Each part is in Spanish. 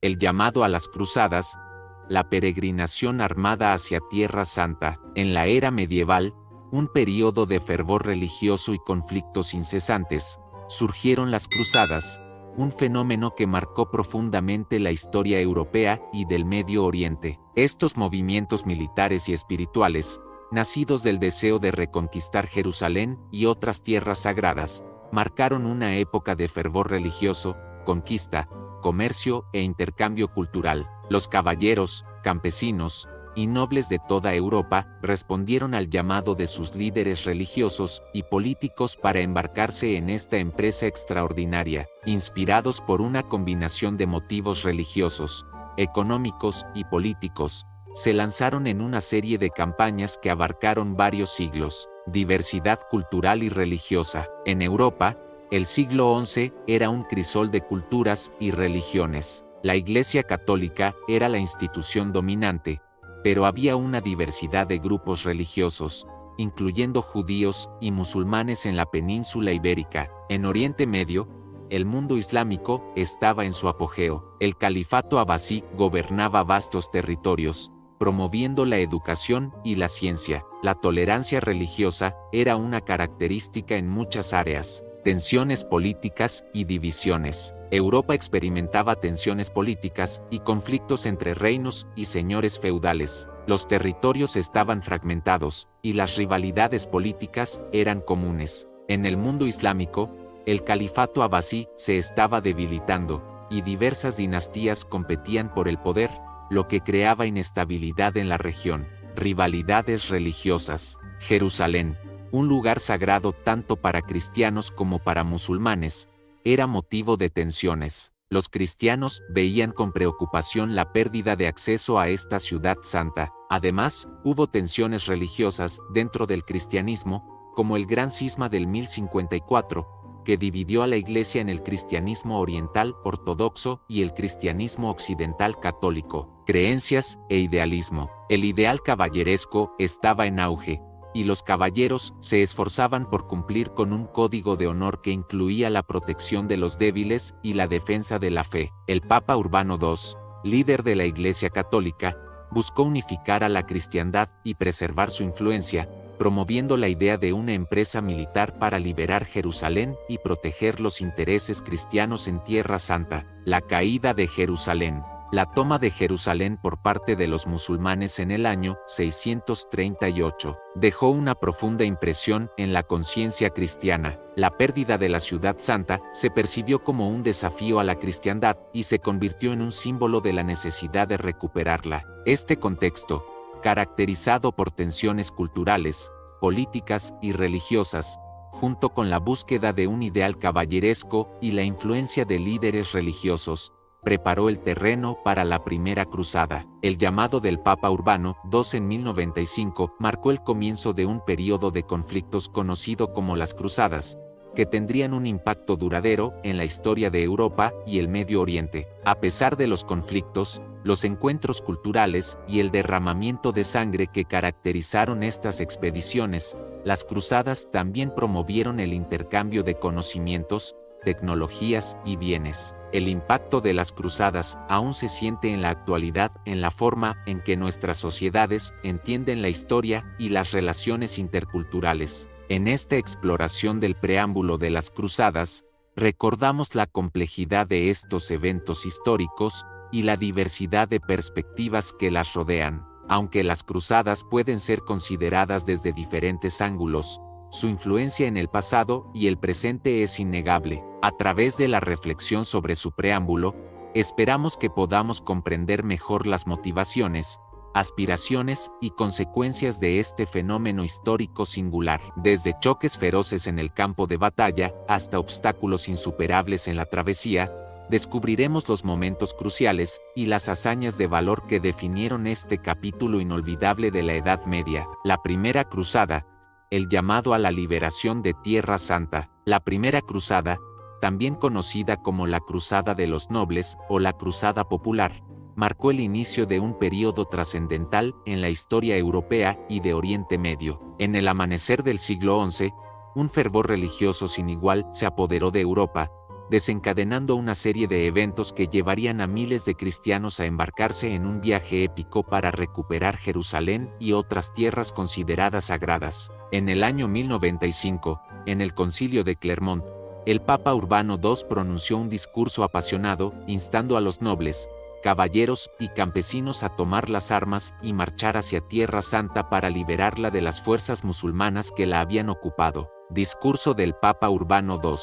El llamado a las cruzadas, la peregrinación armada hacia Tierra Santa. En la era medieval, un período de fervor religioso y conflictos incesantes, surgieron las cruzadas, un fenómeno que marcó profundamente la historia europea y del Medio Oriente. Estos movimientos militares y espirituales, nacidos del deseo de reconquistar Jerusalén y otras tierras sagradas, marcaron una época de fervor religioso, conquista, comercio e intercambio cultural. Los caballeros, campesinos y nobles de toda Europa respondieron al llamado de sus líderes religiosos y políticos para embarcarse en esta empresa extraordinaria, inspirados por una combinación de motivos religiosos, económicos y políticos. Se lanzaron en una serie de campañas que abarcaron varios siglos. Diversidad cultural y religiosa. En Europa, el siglo XI era un crisol de culturas y religiones. La Iglesia Católica era la institución dominante, pero había una diversidad de grupos religiosos, incluyendo judíos y musulmanes en la península ibérica. En Oriente Medio, el mundo islámico estaba en su apogeo. El califato abasí gobernaba vastos territorios, promoviendo la educación y la ciencia. La tolerancia religiosa era una característica en muchas áreas. Tensiones políticas y divisiones. Europa experimentaba tensiones políticas y conflictos entre reinos y señores feudales. Los territorios estaban fragmentados, y las rivalidades políticas eran comunes. En el mundo islámico, el califato abasí se estaba debilitando, y diversas dinastías competían por el poder, lo que creaba inestabilidad en la región. Rivalidades religiosas. Jerusalén, un lugar sagrado tanto para cristianos como para musulmanes, era motivo de tensiones. Los cristianos veían con preocupación la pérdida de acceso a esta ciudad santa. Además, hubo tensiones religiosas dentro del cristianismo, como el Gran Cisma del 1054, que dividió a la Iglesia en el cristianismo oriental ortodoxo y el cristianismo occidental católico. Creencias e idealismo. El ideal caballeresco estaba en auge, y los caballeros se esforzaban por cumplir con un código de honor que incluía la protección de los débiles y la defensa de la fe. El Papa Urbano II, líder de la Iglesia Católica, buscó unificar a la cristiandad y preservar su influencia, promoviendo la idea de una empresa militar para liberar Jerusalén y proteger los intereses cristianos en Tierra Santa. La caída de Jerusalén. La toma de Jerusalén por parte de los musulmanes en el año 638 dejó una profunda impresión en la conciencia cristiana. La pérdida de la ciudad santa se percibió como un desafío a la cristiandad y se convirtió en un símbolo de la necesidad de recuperarla. Este contexto, caracterizado por tensiones culturales, políticas y religiosas, junto con la búsqueda de un ideal caballeresco y la influencia de líderes religiosos, preparó el terreno para la Primera Cruzada. El llamado del Papa Urbano II en 1095 marcó el comienzo de un período de conflictos conocido como las Cruzadas, que tendrían un impacto duradero en la historia de Europa y el Medio Oriente. A pesar de los conflictos, los encuentros culturales y el derramamiento de sangre que caracterizaron estas expediciones, las cruzadas también promovieron el intercambio de conocimientos, tecnologías y bienes. El impacto de las cruzadas aún se siente en la actualidad en la forma en que nuestras sociedades entienden la historia y las relaciones interculturales. En esta exploración del preámbulo de las cruzadas, recordamos la complejidad de estos eventos históricos y la diversidad de perspectivas que las rodean. Aunque las cruzadas pueden ser consideradas desde diferentes ángulos, su influencia en el pasado y el presente es innegable. A través de la reflexión sobre su preámbulo, esperamos que podamos comprender mejor las motivaciones, aspiraciones y consecuencias de este fenómeno histórico singular. Desde choques feroces en el campo de batalla hasta obstáculos insuperables en la travesía, descubriremos los momentos cruciales y las hazañas de valor que definieron este capítulo inolvidable de la Edad Media. La Primera Cruzada. El llamado a la liberación de Tierra Santa. La Primera Cruzada, también conocida como la Cruzada de los Nobles o la Cruzada Popular, marcó el inicio de un período trascendental en la historia europea y de Oriente Medio. En el amanecer del siglo XI, un fervor religioso sin igual se apoderó de Europa, desencadenando una serie de eventos que llevarían a miles de cristianos a embarcarse en un viaje épico para recuperar Jerusalén y otras tierras consideradas sagradas. En el año 1095, en el Concilio de Clermont, el Papa Urbano II pronunció un discurso apasionado, instando a los nobles, caballeros y campesinos a tomar las armas y marchar hacia Tierra Santa para liberarla de las fuerzas musulmanas que la habían ocupado. Discurso del Papa Urbano II.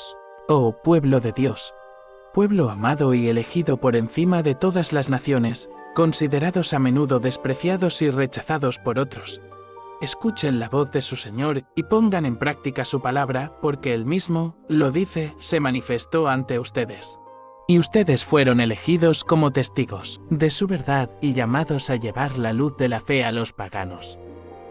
Oh pueblo de Dios, pueblo amado y elegido por encima de todas las naciones, considerados a menudo despreciados y rechazados por otros. Escuchen la voz de su Señor y pongan en práctica su palabra, porque Él mismo, lo dice, se manifestó ante ustedes. Y ustedes fueron elegidos como testigos de su verdad y llamados a llevar la luz de la fe a los paganos.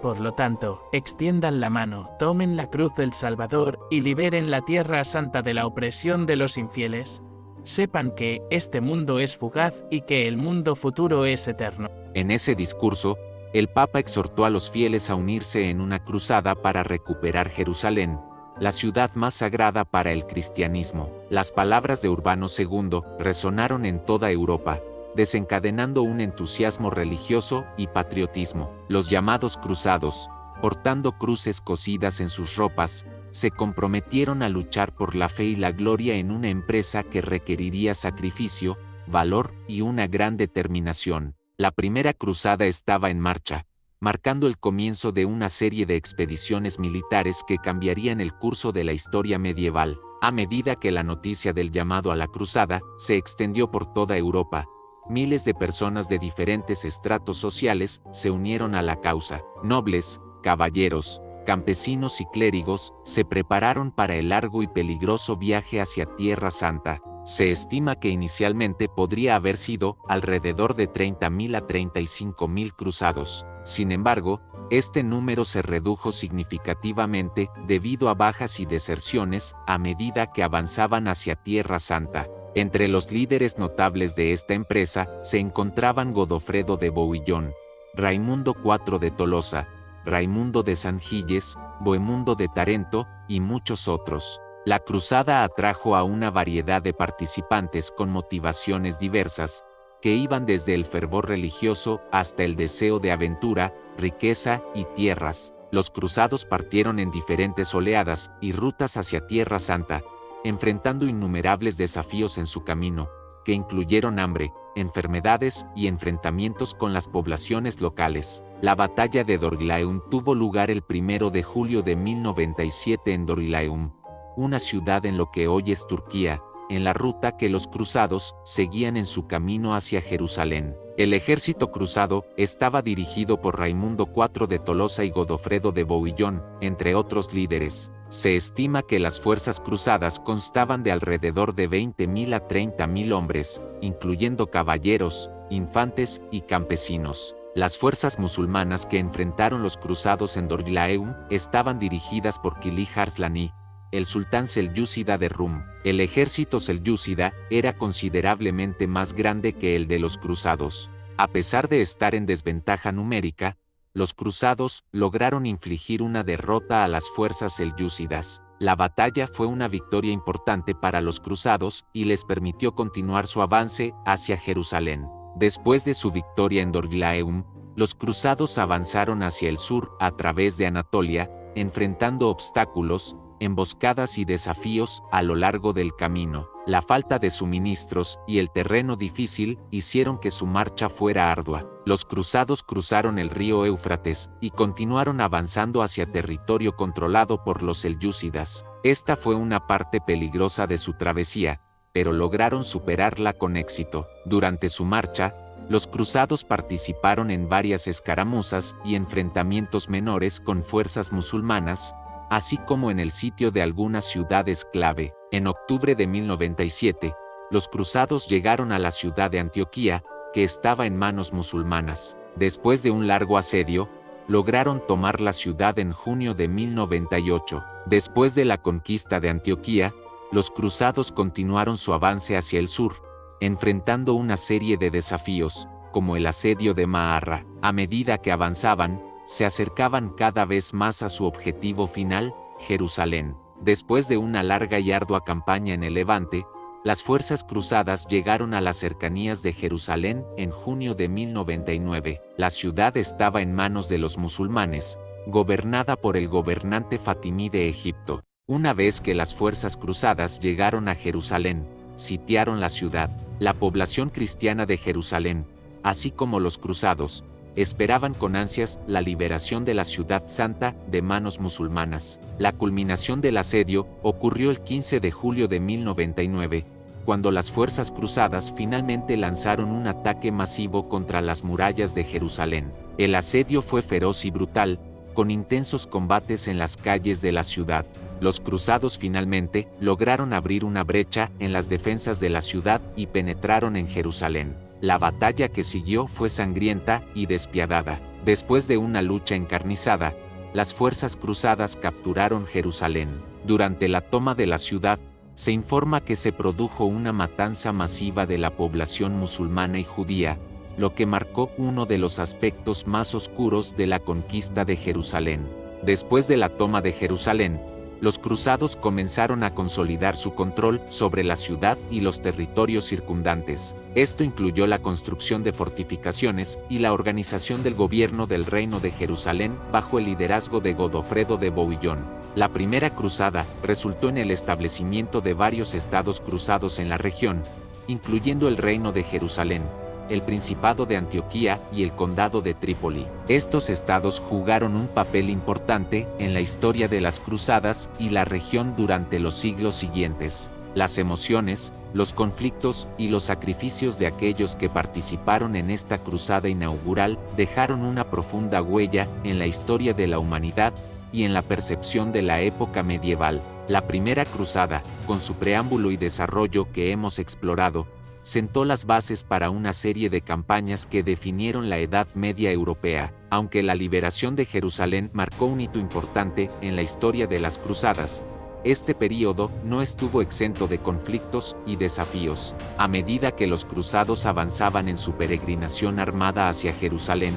Por lo tanto, extiendan la mano, tomen la cruz del Salvador y liberen la Tierra Santa de la opresión de los infieles. Sepan que este mundo es fugaz y que el mundo futuro es eterno. En ese discurso, el Papa exhortó a los fieles a unirse en una cruzada para recuperar Jerusalén, la ciudad más sagrada para el cristianismo. Las palabras de Urbano II resonaron en toda Europa, desencadenando un entusiasmo religioso y patriotismo. Los llamados cruzados, portando cruces cosidas en sus ropas, se comprometieron a luchar por la fe y la gloria en una empresa que requeriría sacrificio, valor y una gran determinación. La primera cruzada estaba en marcha, marcando el comienzo de una serie de expediciones militares que cambiarían el curso de la historia medieval. A medida que la noticia del llamado a la cruzada se extendió por toda Europa, miles de personas de diferentes estratos sociales se unieron a la causa. Nobles, caballeros, campesinos y clérigos se prepararon para el largo y peligroso viaje hacia Tierra Santa. Se estima que inicialmente podría haber sido alrededor de 30.000 a 35.000 cruzados. Sin embargo, este número se redujo significativamente debido a bajas y deserciones a medida que avanzaban hacia Tierra Santa. Entre los líderes notables de esta empresa se encontraban Godofredo de Bouillon, Raimundo IV de Tolosa, Raimundo de San Gilles, Bohemundo de Tarento y muchos otros. La cruzada atrajo a una variedad de participantes con motivaciones diversas, que iban desde el fervor religioso hasta el deseo de aventura, riqueza y tierras. Los cruzados partieron en diferentes oleadas y rutas hacia Tierra Santa, enfrentando innumerables desafíos en su camino, que incluyeron hambre, enfermedades y enfrentamientos con las poblaciones locales. La batalla de Dorylaeum tuvo lugar el 1 de julio de 1097 en Dorylaeum, una ciudad en lo que hoy es Turquía, en la ruta que los cruzados seguían en su camino hacia Jerusalén. El ejército cruzado estaba dirigido por Raimundo IV de Tolosa y Godofredo de Bouillon, entre otros líderes. Se estima que las fuerzas cruzadas constaban de alrededor de 20.000 a 30.000 hombres, incluyendo caballeros, infantes y campesinos. Las fuerzas musulmanas que enfrentaron los cruzados en Dorylaeum estaban dirigidas por Kilij Arslani, el sultán selyúcida de Rum. El ejército selyúcida era considerablemente más grande que el de los cruzados. A pesar de estar en desventaja numérica, los cruzados lograron infligir una derrota a las fuerzas selyúcidas. La batalla fue una victoria importante para los cruzados y les permitió continuar su avance hacia Jerusalén. Después de su victoria en Dorylaeum, los cruzados avanzaron hacia el sur a través de Anatolia, enfrentando obstáculos, emboscadas y desafíos a lo largo del camino. La falta de suministros y el terreno difícil hicieron que su marcha fuera ardua. Los cruzados cruzaron el río Éufrates y continuaron avanzando hacia territorio controlado por los selyúcidas. Esta fue una parte peligrosa de su travesía, pero lograron superarla con éxito. Durante su marcha, los cruzados participaron en varias escaramuzas y enfrentamientos menores con fuerzas musulmanas, así como en el sitio de algunas ciudades clave. En octubre de 1097, los cruzados llegaron a la ciudad de Antioquía, que estaba en manos musulmanas. Después de un largo asedio, lograron tomar la ciudad en junio de 1098. Después de la conquista de Antioquía, los cruzados continuaron su avance hacia el sur, enfrentando una serie de desafíos, como el asedio de Maarra. A medida que avanzaban, se acercaban cada vez más a su objetivo final, Jerusalén. Después de una larga y ardua campaña en el Levante, Las fuerzas cruzadas llegaron a las cercanías de Jerusalén en junio de 1099. La ciudad estaba en manos de los musulmanes, gobernada por el gobernante fatimí de Egipto. Una vez que las fuerzas cruzadas llegaron a Jerusalén, sitiaron la ciudad. La población cristiana de Jerusalén, así como los cruzados, esperaban con ansias la liberación de la ciudad santa de manos musulmanas. La culminación del asedio ocurrió el 15 de julio de 1099, cuando las fuerzas cruzadas finalmente lanzaron un ataque masivo contra las murallas de Jerusalén. El asedio fue feroz y brutal, con intensos combates en las calles de la ciudad. Los cruzados finalmente lograron abrir una brecha en las defensas de la ciudad y penetraron en Jerusalén. La batalla que siguió fue sangrienta y despiadada. Después de una lucha encarnizada, las fuerzas cruzadas capturaron Jerusalén. Durante la toma de la ciudad, se informa que se produjo una matanza masiva de la población musulmana y judía, lo que marcó uno de los aspectos más oscuros de la conquista de Jerusalén. Después de la toma de Jerusalén, los cruzados comenzaron a consolidar su control sobre la ciudad y los territorios circundantes. Esto incluyó la construcción de fortificaciones y la organización del gobierno del Reino de Jerusalén bajo el liderazgo de Godofredo de Bouillon. La primera cruzada resultó en el establecimiento de varios estados cruzados en la región, incluyendo el Reino de Jerusalén, el Principado de Antioquía y el Condado de Trípoli. Estos estados jugaron un papel importante en la historia de las cruzadas y la región durante los siglos siguientes. Las emociones, los conflictos y los sacrificios de aquellos que participaron en esta cruzada inaugural dejaron una profunda huella en la historia de la humanidad y en la percepción de la época medieval. La primera cruzada, con su preámbulo y desarrollo que hemos explorado, sentó las bases para una serie de campañas que definieron la Edad Media europea. Aunque la liberación de Jerusalén marcó un hito importante en la historia de las cruzadas, este período no estuvo exento de conflictos y desafíos. A medida que los cruzados avanzaban en su peregrinación armada hacia Jerusalén,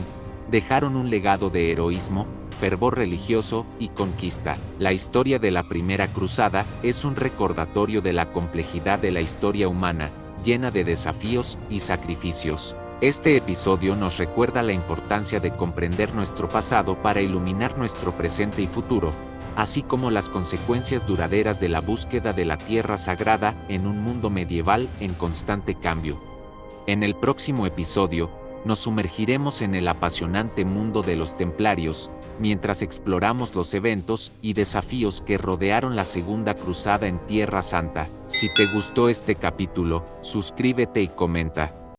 dejaron un legado de heroísmo, fervor religioso y conquista. La historia de la primera cruzada es un recordatorio de la complejidad de la historia humana, llena de desafíos y sacrificios. Este episodio nos recuerda la importancia de comprender nuestro pasado para iluminar nuestro presente y futuro, así como las consecuencias duraderas de la búsqueda de la tierra sagrada en un mundo medieval en constante cambio. En el próximo episodio, nos sumergiremos en el apasionante mundo de los templarios, mientras exploramos los eventos y desafíos que rodearon la Segunda Cruzada en Tierra Santa. Si te gustó este capítulo, suscríbete y comenta.